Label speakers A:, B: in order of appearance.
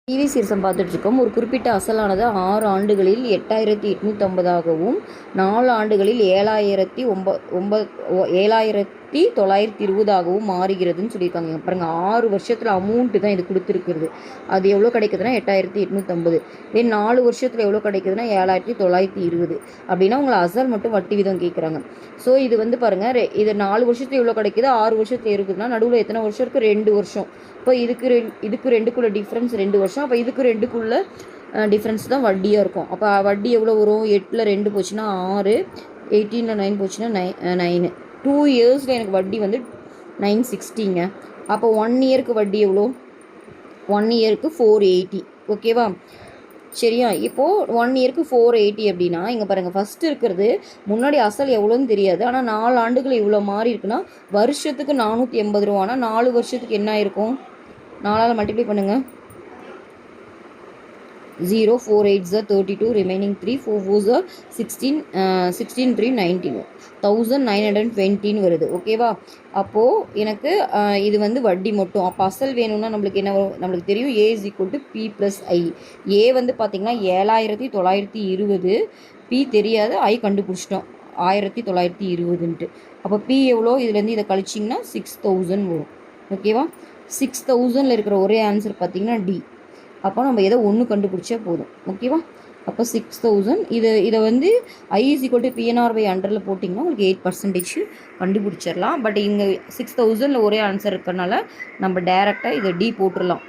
A: TV சீரிசம் பார்த்துட்ருக்கோம். ஒரு குறிப்பிட்ட அசலானது 6 ஆண்டுகளில் 8850ஆகவும் 4 ஆண்டுகளில் 7920ஆகவும் மாறுகிறதுன்னு சொல்லியிருக்காங்க. பாருங்கள், 6 வருஷத்தில் அமௌண்ட்டு தான் இது கொடுத்துருக்குறது. அது எவ்வளோ கிடைக்குதுன்னா 8850. இதே 4 வருஷத்தில் எவ்வளோ கிடைக்குதுன்னா 7920. அப்படின்னா உங்களை அசல் மட்டும் வட்டி விதம் கேட்குறாங்க. ஸோ இது வந்து பாருங்கள், இது 4 வருஷத்தில் எவ்வளோ கிடைக்குது, 6 வருஷத்தில் இருக்குதுன்னா நடுவில் எத்தனை வருஷம் இருக்குது? 2 வருஷம். இப்போ இதுக்கு ரெண்டுக்குள்ள டிஃப்ரென்ஸ் 2 வருஷம். அப்போ இதுக்கு ரெண்டுக்குள்ள டிஃப்ரென்ஸ் தான் வட்டியாக இருக்கும். அப்போ வட்டி எவ்வளோ வரும்? 8ல் 2 போச்சுன்னா 6, 18ல் 9 போச்சுன்னா 9. 2 இயர்ஸில் எனக்கு வட்டி வந்து 960ங்க. அப்போ 1 இயருக்கு வட்டி எவ்வளோ? 1 இயருக்கு 480. ஓகேவா? சரியா? இப்போது 1 இயருக்கு 480 அப்படின்னா இங்கே பாருங்கள், ஃபஸ்ட்டு இருக்கிறது முன்னாடி அசல் எவ்வளோன்னு தெரியாது. ஆனால் 4 ஆண்டுகள் இவ்வளோ மாறி இருக்குன்னா வருஷத்துக்கு 480 ரூபானா 4 வருஷத்துக்கு என்ன ஆயிருக்கும்? 4ஆல் மல்டிப்ளை பண்ணுங்கள். 0, 4 8s are 32, remaining 3, 4 4s are 16, 16 3 19, 1920 வருது. ஓகேவா? அப்போது எனக்கு இது வந்து வட்டி மட்டும். அப்போ அசல் வேணும்னா நம்மளுக்கு என்ன வரும்? நம்மளுக்கு தெரியும் A is equal to P plus I. A வந்து பார்த்திங்கன்னா 7920, P தெரியாது, I கண்டுபிடிச்சிட்டோம் 1920. அப்போ P எவ்வளோ? இதுலேருந்து இதை கழிச்சிங்கன்னா 6000 வரும். ஓகேவா? 6000ல் இருக்கிற ஒரே ஆன்சர் பார்த்திங்கன்னா D. அப்போ நம்ம எதை ஒன்று கண்டுபிடிச்சா போதும். ஓகேவா? அப்போ 6000. இதை வந்து I is equal to PNR/100 போட்டிங்கன்னா உங்களுக்கு 8% கண்டுபிடிச்சிடலாம். பட் இங்கே 6000ல் ஒரே ஆன்சர் இருக்கிறனால நம்ம டேரெக்டாக இதை D போட்டுடலாம்.